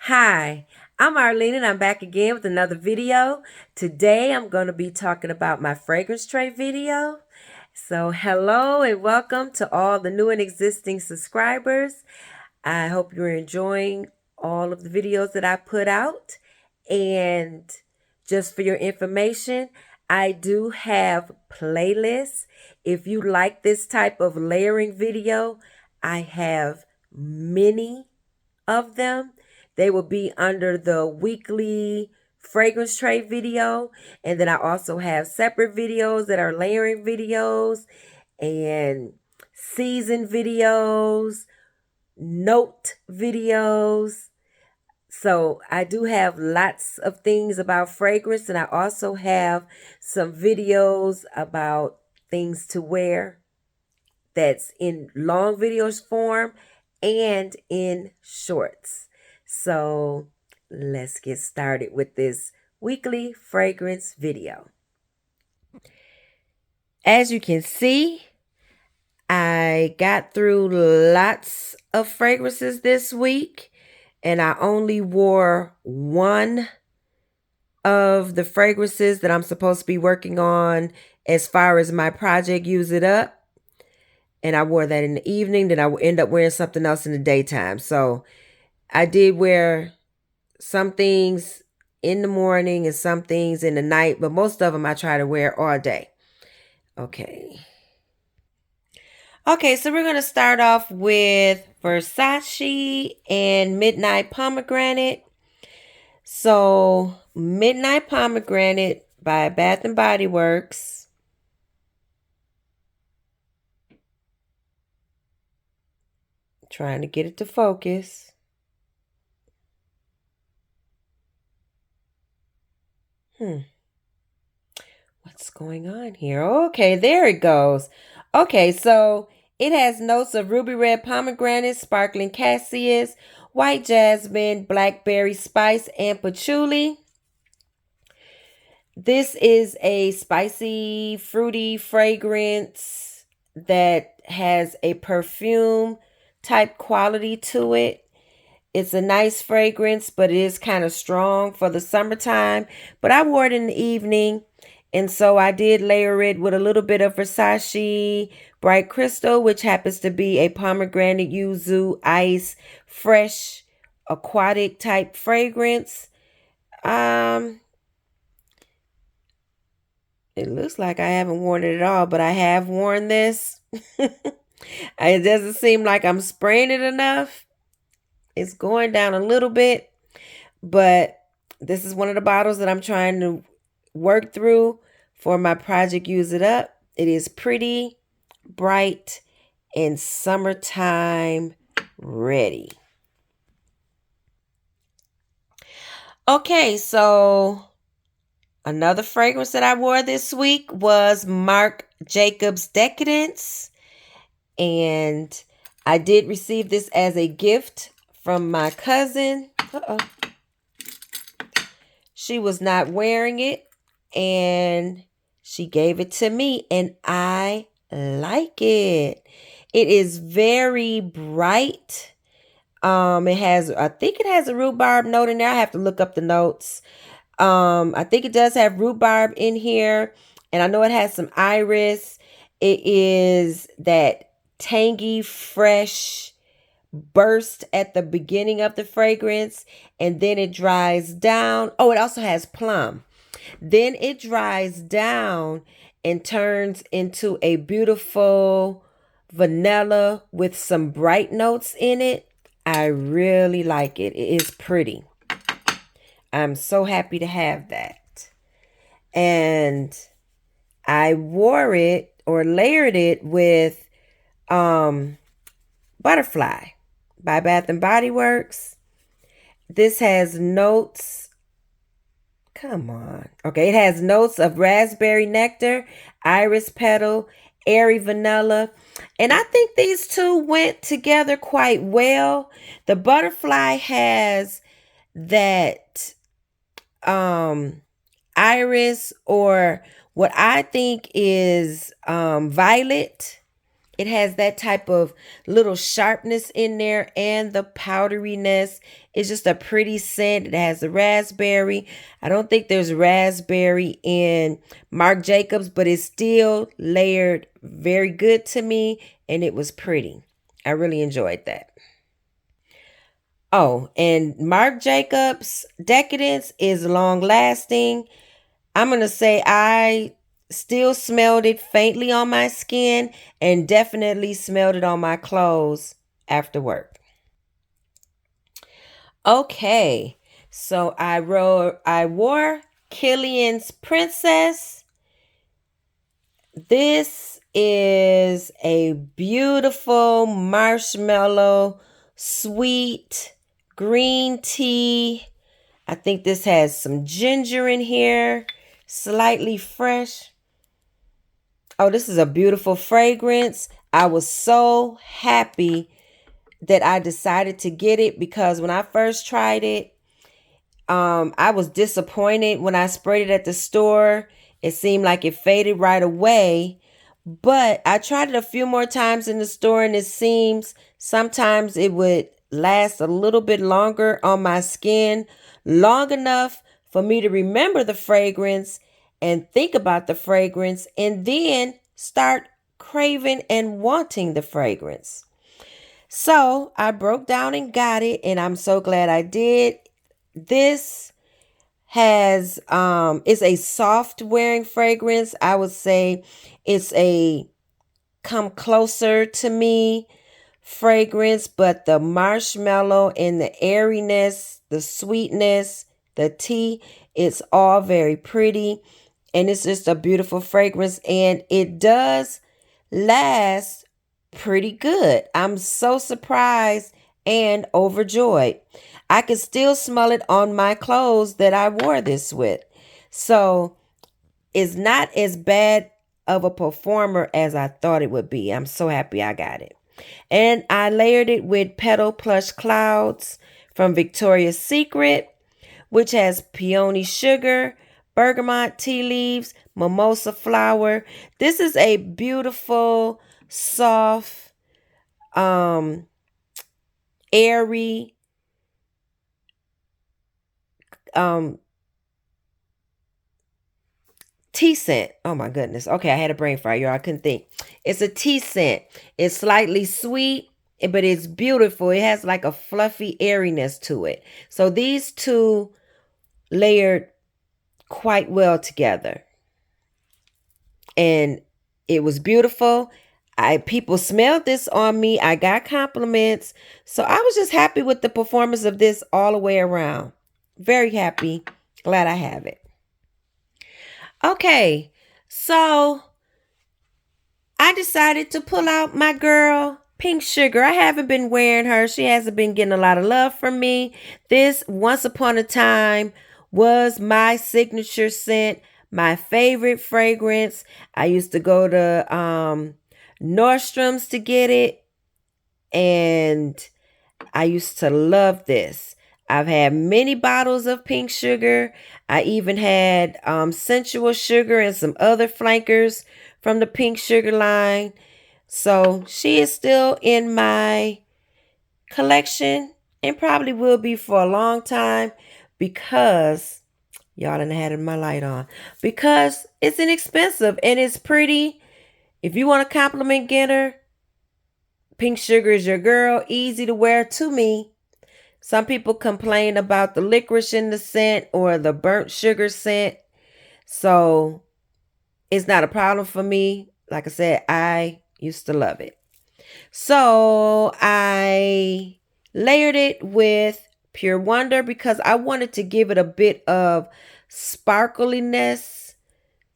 Hi, I'm Arlene and I'm back again with another video. Today I'm going to be talking about my fragrance tray video. So hello and welcome to all the new and existing subscribers. I hope you're enjoying all of the videos that I put out. And just for your information, I do have playlists. If you like this type of layering video, I have many of them. They will be under the weekly fragrance tray video. And then I also have separate videos that are layering videos and season videos, note videos. So I do have lots of things about fragrance, and I also have some videos about things to wear that's in long videos form and in shorts. So let's get started with this weekly fragrance video. As you can see, I got through lots of fragrances this week, and I only wore one of the fragrances that I'm supposed to be working on as far as my project Use It Up. And I wore that in the evening. Then I would end up wearing something else in the daytime. So I did wear some things in the morning and some things in the night, but most of them I try to wear all day. Okay. Okay, so we're going to start off with Versace and Midnight Pomegranate. So Midnight Pomegranate by Bath and Body Works. Trying to get it to focus. What's going on here? Okay, there it goes. Okay, so it has notes of ruby red pomegranate, sparkling cassis, white jasmine, blackberry spice, and patchouli. This is a spicy, fruity fragrance that has a perfume type quality to it. It's a nice fragrance, but it is kind of strong for the summertime. But I wore it in the evening, and so I did layer it with a little bit of Versace Bright Crystal, which happens to be a pomegranate yuzu ice fresh aquatic type fragrance. It looks like I haven't worn it at all, but I have worn this. It doesn't seem like I'm spraying it enough. It's going down a little bit, but this is one of the bottles that I'm trying to work through for my project Use It Up. It is pretty, bright, and summertime ready. Okay, so another fragrance that I wore this week was Marc Jacobs Decadence. And I did receive this as a gift from my cousin. She was not wearing it, and she gave it to me, and I like it. It is very bright. I think it has a rhubarb note in there. I have to look up the notes. I think it does have rhubarb in here, and I know it has some iris. It is that tangy, fresh burst at the beginning of the fragrance, and then it dries down. Oh, it also has plum. Then it dries down and turns into a beautiful vanilla with some bright notes in it. I really like it. It is pretty. I'm so happy to have that. And I wore it or layered it with Butterfly by Bath and Body Works. This has notes. Come on. Okay, it has notes of raspberry nectar, iris petal, airy vanilla. And I think these two went together quite well. The Butterfly has that iris, or what I think is violet. It has that type of little sharpness in there, and the powderiness. It's just a pretty scent. It has the raspberry. I don't think there's raspberry in Marc Jacobs, but it's still layered very good to me, and it was pretty. I really enjoyed that. Oh, and Marc Jacobs Decadence is long lasting. I'm going to say I still smelled it faintly on my skin and definitely smelled it on my clothes after work. Okay, so I wore Killian's Princess. This is a beautiful marshmallow, sweet green tea. I think this has some ginger in here, slightly fresh. Oh, this is a beautiful fragrance. I was so happy that I decided to get it because when I first tried it, I was disappointed when I sprayed it at the store. It seemed like it faded right away. But I tried it a few more times in the store, and it seems sometimes it would last a little bit longer on my skin, long enough for me to remember the fragrance and think about the fragrance, and then start craving and wanting the fragrance. So I broke down and got it, and I'm so glad I did. This has it's a soft wearing fragrance. I would say it's a come closer to me fragrance, but the marshmallow and the airiness, the sweetness, the tea, it's all very pretty, and it's just a beautiful fragrance, and it does last pretty good. I'm so surprised and overjoyed. I could still smell it on my clothes that I wore this with. So it's not as bad of a performer as I thought it would be. I'm so happy I got it. And I layered it with Petal Plush Clouds from Victoria's Secret, which has peony sugar, bergamot tea leaves, mimosa flower. This is a beautiful, soft, airy, tea scent. Oh my goodness. Okay, I had a brain fire, y'all. I couldn't think. It's a tea scent. It's slightly sweet, but it's beautiful. It has like a fluffy airiness to it. So these two layered quite well together. And it was beautiful. People smelled this on me. I got compliments. So I was just happy with the performance of this all the way around. Very happy. Glad I have it. Okay, so I decided to pull out my girl, Pink Sugar. I haven't been wearing her. She hasn't been getting a lot of love from me. This, once upon a time, was my signature scent, my favorite fragrance. I used to go to Nordstrom's to get it, and I used to love this. I've had many bottles of Pink Sugar. I even had Sensual Sugar and some other flankers from the Pink Sugar line. So she is still in my collection and probably will be for a long time because y'all done had my light on. Because it's inexpensive and it's pretty. If you want a compliment getter, Pink Sugar is your girl. Easy to wear to me. Some people complain about the licorice in the scent or the burnt sugar scent. So it's not a problem for me. Like I said, I used to love it. So I layered it with Pure Wonder because I wanted to give it a bit of sparkliness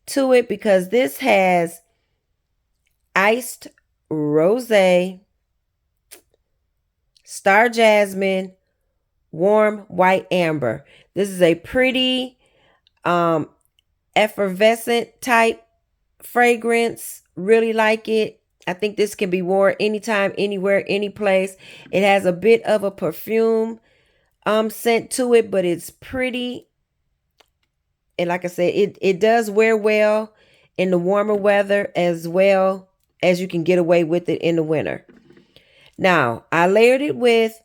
to it because this has iced rosé, star jasmine, warm white amber. This is a pretty effervescent type fragrance. Really like it. I think this can be worn anytime, anywhere, any place. It has a bit of a perfume scent to it, but it's pretty. And like I said, it does wear well in the warmer weather as well as you can get away with it in the winter. Now, I layered it with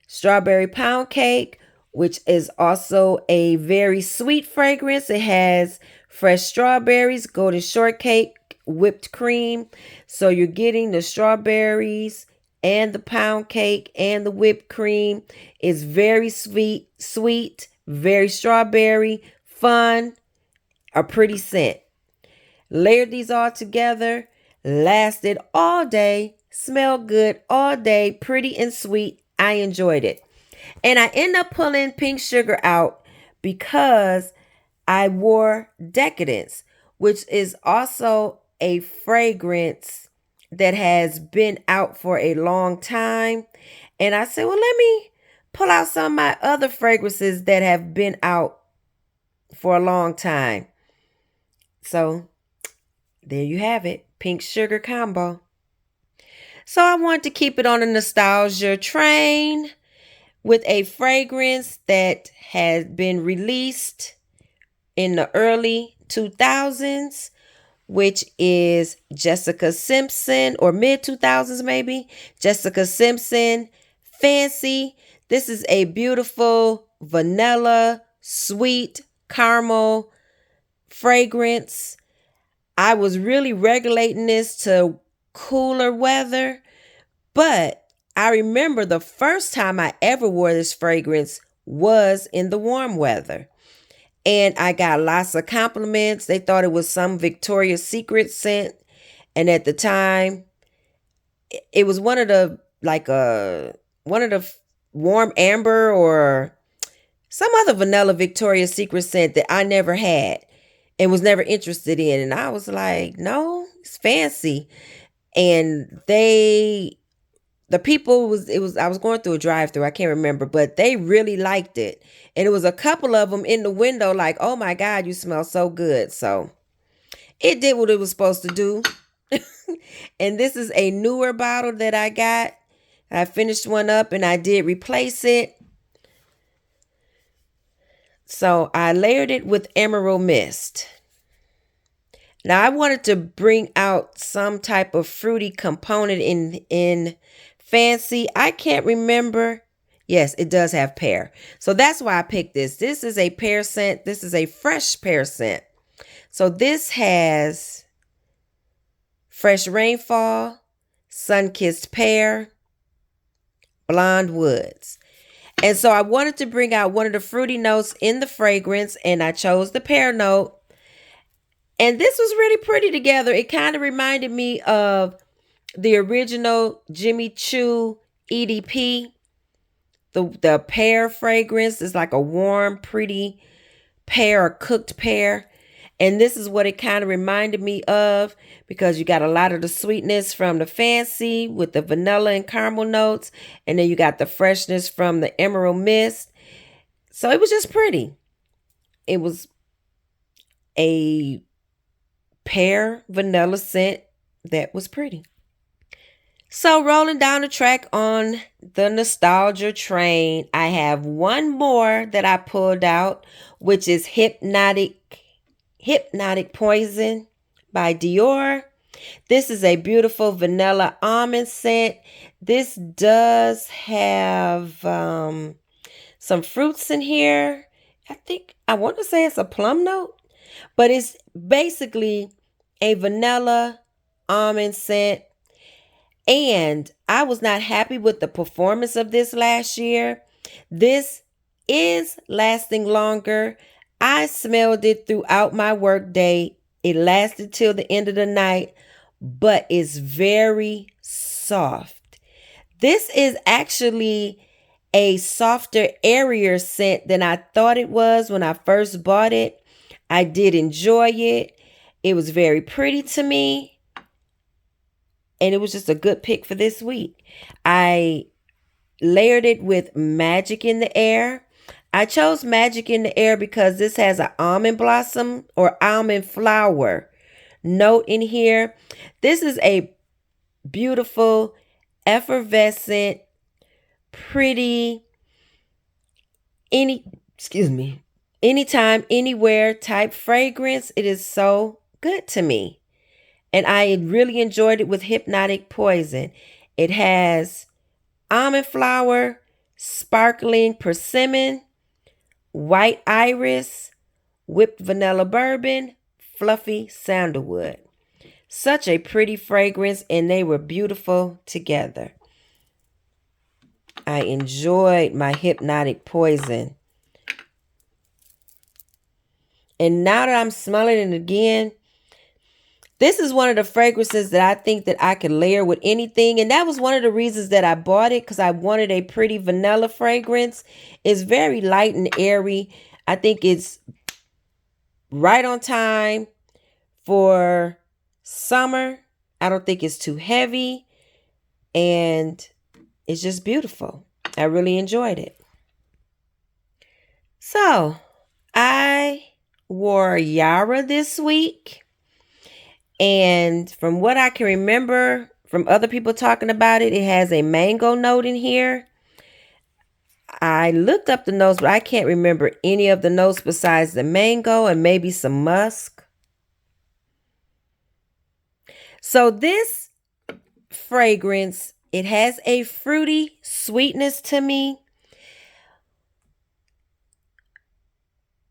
strawberry pound cake, which is also a very sweet fragrance. It has fresh strawberries, golden shortcake, whipped cream. So you're getting the strawberries and the pound cake and the whipped cream. It's very sweet, very strawberry, fun, a pretty scent. Layered these all together, lasted all day, smelled good all day, pretty and sweet. I enjoyed it. And I end up pulling pink sugar out because I wore Decadence, which is also a fragrance that has been out for a long time. And I said, well, let me pull out some of my other fragrances that have been out for a long time. So there you have it, pink sugar combo. So I wanted to keep it on a nostalgia train with a fragrance that has been released in the early 2000s, which is Jessica Simpson, or mid 2000s maybe. Jessica Simpson Fancy. This is a beautiful vanilla, sweet caramel fragrance. I was really regulating this to cooler weather, but I remember the first time I ever wore this fragrance was in the warm weather. And I got lots of compliments. They thought it was some Victoria's Secret scent. And at the time, it was one of the warm amber or some other vanilla Victoria's Secret scent that I never had and was never interested in. And I was like, no, it's fancy. And I was going through a drive-thru, I can't remember, but they really liked it. And it was a couple of them in the window like, oh my God, you smell so good. So it did what it was supposed to do. And this is a newer bottle that I got. I finished one up and I did replace it. So I layered it with Emerald Mist. Now I wanted to bring out some type of fruity component in Fancy. I can't remember. Yes, it does have pear. So that's why I picked this. This is a pear scent. This is a fresh pear scent. So this has fresh rainfall, sun-kissed pear, blonde woods. And so I wanted to bring out one of the fruity notes in the fragrance, and I chose the pear note. And this was really pretty together. It kind of reminded me of the original Jimmy Choo EDP. The pear fragrance is like a warm, pretty pear or cooked pear. And this is what it kind of reminded me of, because you got a lot of the sweetness from the Fancy with the vanilla and caramel notes. And then you got the freshness from the Emerald Mist. So it was just pretty. It was a pear vanilla scent that was pretty. So rolling down the track on the nostalgia train, I have one more that I pulled out, which is Hypnotic Poison by Dior. This is a beautiful vanilla almond scent. This does have some fruits in here. I want to say it's a plum note, but it's basically a vanilla almond scent. And I was not happy with the performance of this last year. This is lasting longer. I smelled it throughout my work day. It lasted till the end of the night, but it's very soft. This is actually a softer, airier scent than I thought it was when I first bought it. I did enjoy it. It was very pretty to me. And it was just a good pick for this week. I layered it with Magic in the Air. I chose Magic in the Air because this has an almond blossom or almond flower note in here. This is a beautiful, effervescent, pretty, anytime, anywhere type fragrance. It is so good to me. And I really enjoyed it with Hypnotic Poison. It has almond flower, sparkling persimmon, white iris, whipped vanilla bourbon, fluffy sandalwood. Such a pretty fragrance, and they were beautiful together. I enjoyed my Hypnotic Poison. And now that I'm smelling it again, this is one of the fragrances that I think that I could layer with anything. And that was one of the reasons that I bought it, because I wanted a pretty vanilla fragrance. It's very light and airy. I think it's right on time for summer. I don't think it's too heavy. And it's just beautiful. I really enjoyed it. So, I wore Yara this week. And from what I can remember from other people talking about it, it has a mango note in here. I looked up the notes, but I can't remember any of the notes besides the mango and maybe some musk. So this fragrance, it has a fruity sweetness to me.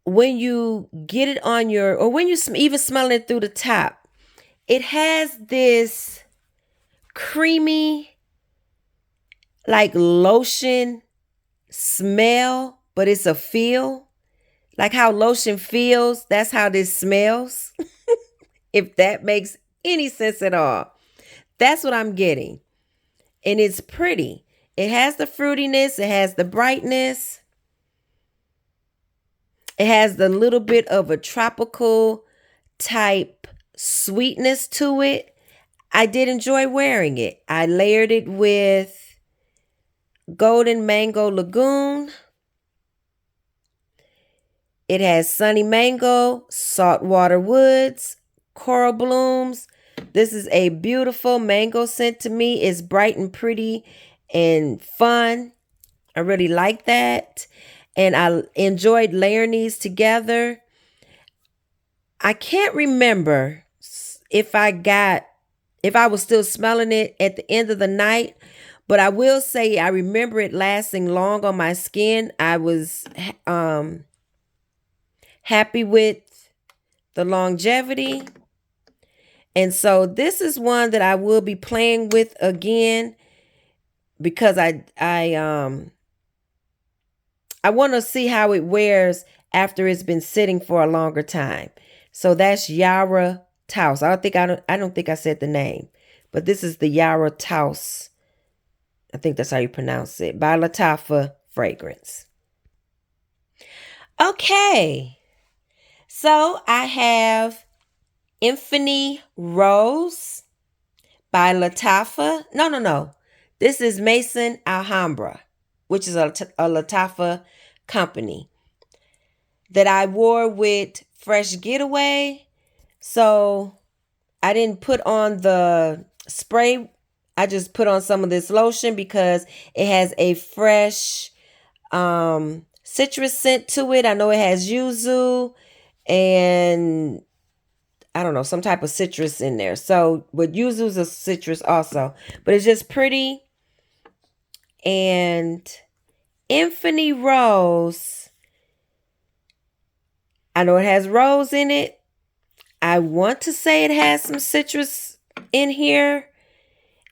When you get it on your, or when you even smell it through the top, it has this creamy, like lotion smell, but it's a feel. Like how lotion feels, that's how this smells. If that makes any sense at all. That's what I'm getting. And it's pretty. It has the fruitiness. It has the brightness. It has the little bit of a tropical type sweetness to it. I did enjoy wearing it. I layered it with Golden Mango Lagoon. It has Sunny Mango, Saltwater Woods, Coral Blooms. This is a beautiful mango scent to me. It's bright and pretty and fun. I really like that. And I enjoyed layering these together. I can't remember if I was still smelling it at the end of the night, but I will say I remember it lasting long on my skin. I was happy with the longevity. And so this is one that I will be playing with again, because I want to see how it wears after it's been sitting for a longer time. So that's Yara Taos. I don't think I said the name, but this is the Yara Taos. I think that's how you pronounce it. By Lattafa fragrance. Okay. So I have Infini Rose by Lattafa. No. This is Maison Alhambra, which is a Lattafa company, that I wore with Fresh Getaway. So I didn't put on the spray. I just put on some of this lotion because it has a fresh citrus scent to it. I know it has yuzu and I don't know, some type of citrus in there. So, but yuzu's a citrus also. But it's just pretty. And Infini Rose, I know it has rose in it. I want to say it has some citrus in here.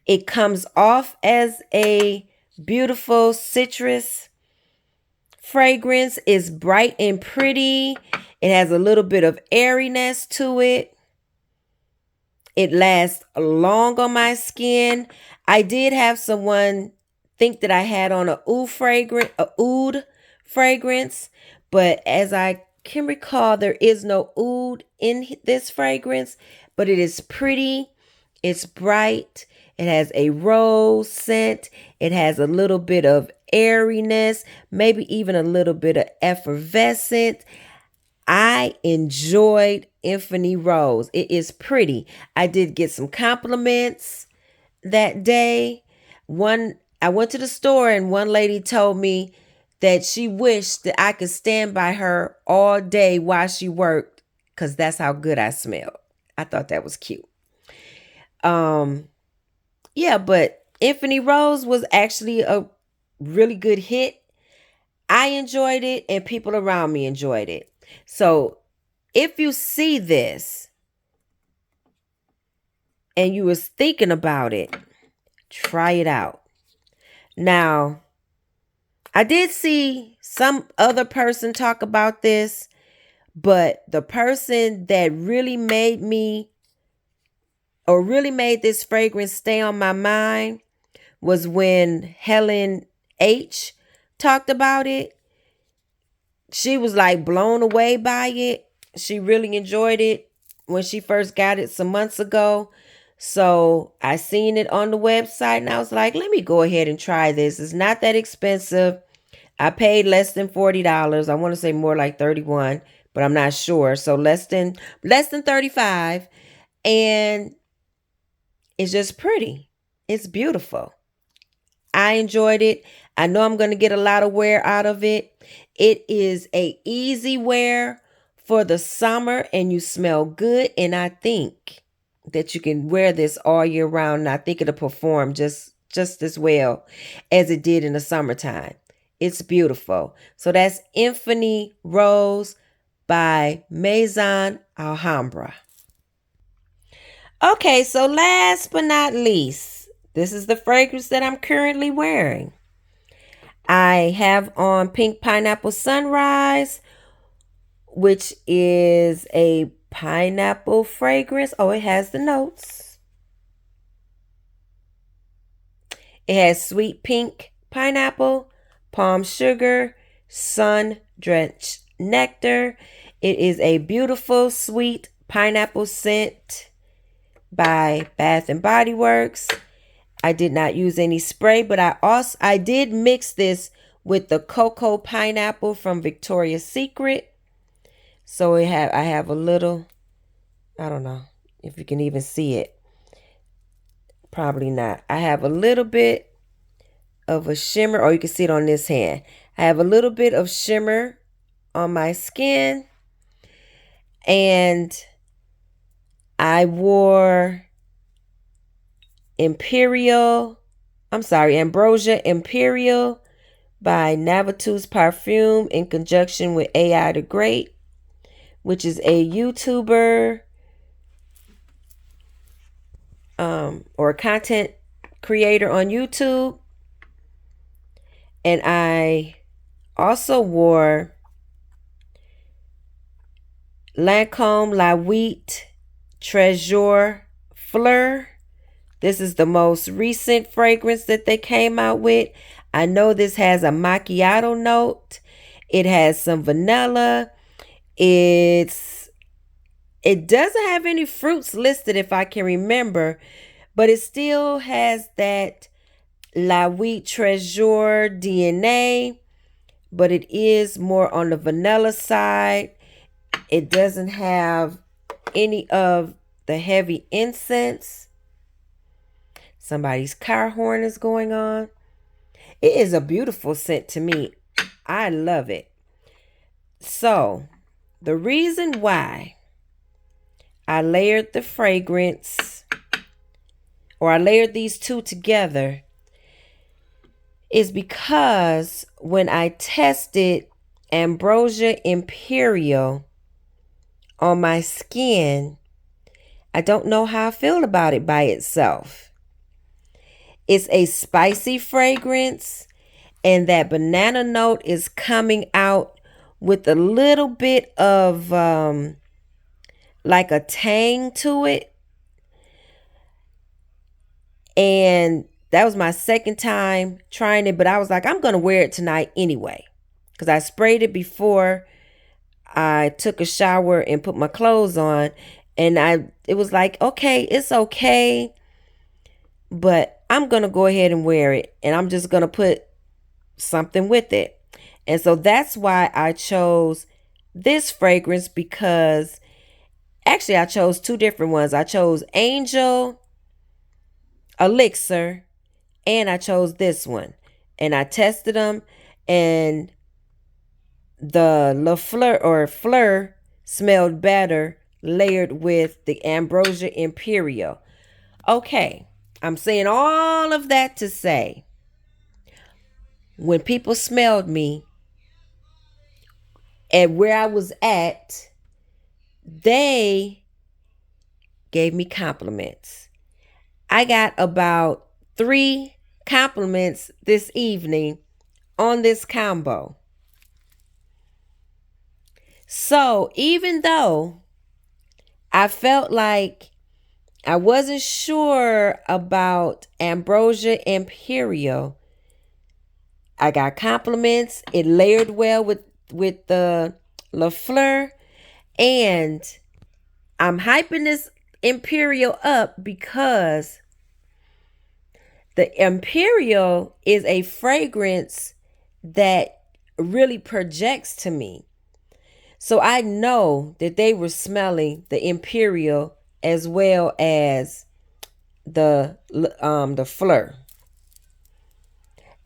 It comes off as a beautiful citrus fragrance. It's bright and pretty. It has a little bit of airiness to it. It lasts long on my skin. I did have someone think that I had on a oud fragrance, but as I can recall, there is no oud in this fragrance, but it is pretty. It's bright. It has a rose scent. It has a little bit of airiness, maybe even a little bit of effervescent. I enjoyed Infini Rose. It is pretty. I did get some compliments that day. I went to the store and one lady told me that she wished that I could stand by her all day while she worked because that's how good I smelled. I thought that was cute. Yeah, but Infini Rose was actually a really good hit. I enjoyed it and people around me enjoyed it. So if you see this and you was thinking about it, try it out. Now, I did see some other person talk about this, but the person that really made me or really made this fragrance stay on my mind was when Helen H talked about it. She was like blown away by it. She really enjoyed it when she first got it some months ago. So I seen it on the website and I was like, let me go ahead and try this. It's not that expensive. I paid less than $40. I want to say more like 31, but I'm not sure. So less than 35. And it's just pretty. It's beautiful. I enjoyed it. I know I'm going to get a lot of wear out of it. It is a easy wear for the summer and you smell good. And I think that you can wear this all year round. And I think it'll perform just as well as it did in the summertime. It's beautiful. So that's Infini Rose by Maison Alhambra. Okay, so last but not least, this is the fragrance that I'm currently wearing. I have on Pink Pineapple Sunrise, which is a pineapple fragrance. Oh, it has the notes. It has sweet pink pineapple, palm sugar, sun-drenched nectar. It is a beautiful, sweet pineapple scent by Bath and Body Works. I did not use any spray, but I did mix this with the cocoa pineapple from Victoria's Secret. So I have a little, I don't know if you can even see it. Probably not. I have a little bit of a shimmer, or you can see it on this hand. I have a little bit of shimmer on my skin. And I wore Ambrosia Imperiale by Navitus Parfum in conjunction with AI the Great, which is a YouTuber or a content creator on YouTube. And I also wore Lancome Nuit Trésor Fleur. This is the most recent fragrance that they came out with. I know this has a macchiato note. It has some vanilla. It doesn't have any fruits listed if I can remember, but it still has that La Nuit Trésor DNA, but it is more on the vanilla side. It doesn't have any of the heavy incense. Somebody's car horn is going on. It is a beautiful scent to me. I love it. So, the reason why I layered the fragrance, or I layered these two together, is because when I tested Ambrosia Imperiale on my skin, I don't know how I feel about it by itself. It's a spicy fragrance, and that banana note is coming out with a little bit of like a tang to it. And that was my second time trying it, but I was like, I'm going to wear it tonight anyway, because I sprayed it before I took a shower and put my clothes on, and it was like, okay, it's okay, but I'm going to go ahead and wear it, and I'm just going to put something with it. And so that's why I chose this fragrance, because actually I chose two different ones. I chose Angel Elixir and I chose this one, and I tested them, and the Fleur smelled better layered with the Ambrosia Imperiale. Okay, I'm saying all of that to say, when people smelled me and where I was at, they gave me compliments. I got about 3 compliments this evening on this combo. So even though I felt like I wasn't sure about Ambrosia Imperiale, I got compliments. It layered well with the Fleur, and I'm hyping this Imperiale up because the Imperiale is a fragrance that really projects to me. So I know that they were smelling the Imperiale as well as the Fleur.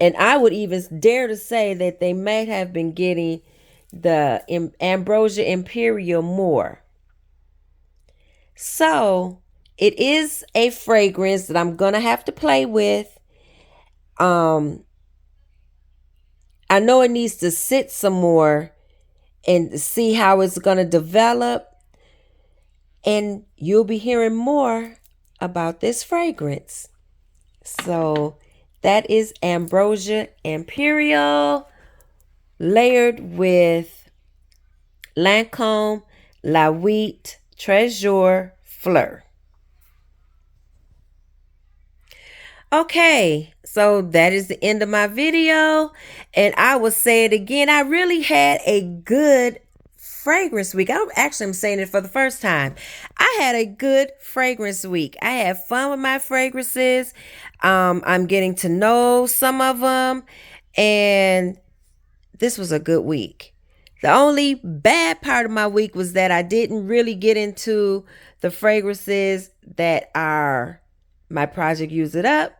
And I would even dare to say that they may have been getting the Ambrosia Imperiale more. So it is a fragrance that I'm gonna have to play with. I know it needs to sit some more and see how it's gonna develop. And you'll be hearing more about this fragrance. So that is Ambrosia Imperiale layered with Lancome, Nuit, Trésor, Fleur. Okay, so that is the end of my video. And I will say it again. I really had a good fragrance week. I'm saying it for the first time. I had a good fragrance week. I had fun with my fragrances. I'm getting to know some of them. And this was a good week. The only bad part of my week was that I didn't really get into the fragrances that are my project Use It Up.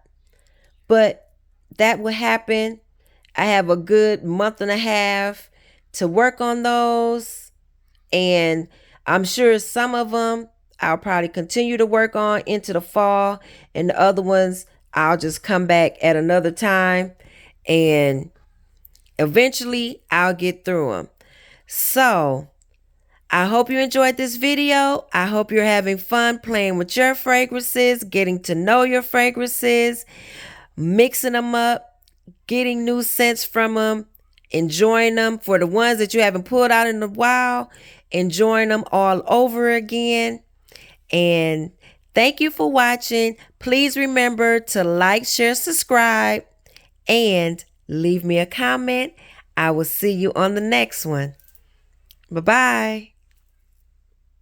But that will happen. I have a good month and a half to work on those. And I'm sure some of them I'll probably continue to work on into the fall. And the other ones, I'll just come back at another time. And eventually, I'll get through them. So, I hope you enjoyed this video. I hope you're having fun playing with your fragrances, getting to know your fragrances, mixing them up, getting new scents from them, enjoying them. For the ones that you haven't pulled out in a while, enjoying them all over again. And thank you for watching. Please remember to like, share, subscribe, and leave me a comment. I will see you on the next one. Bye-bye.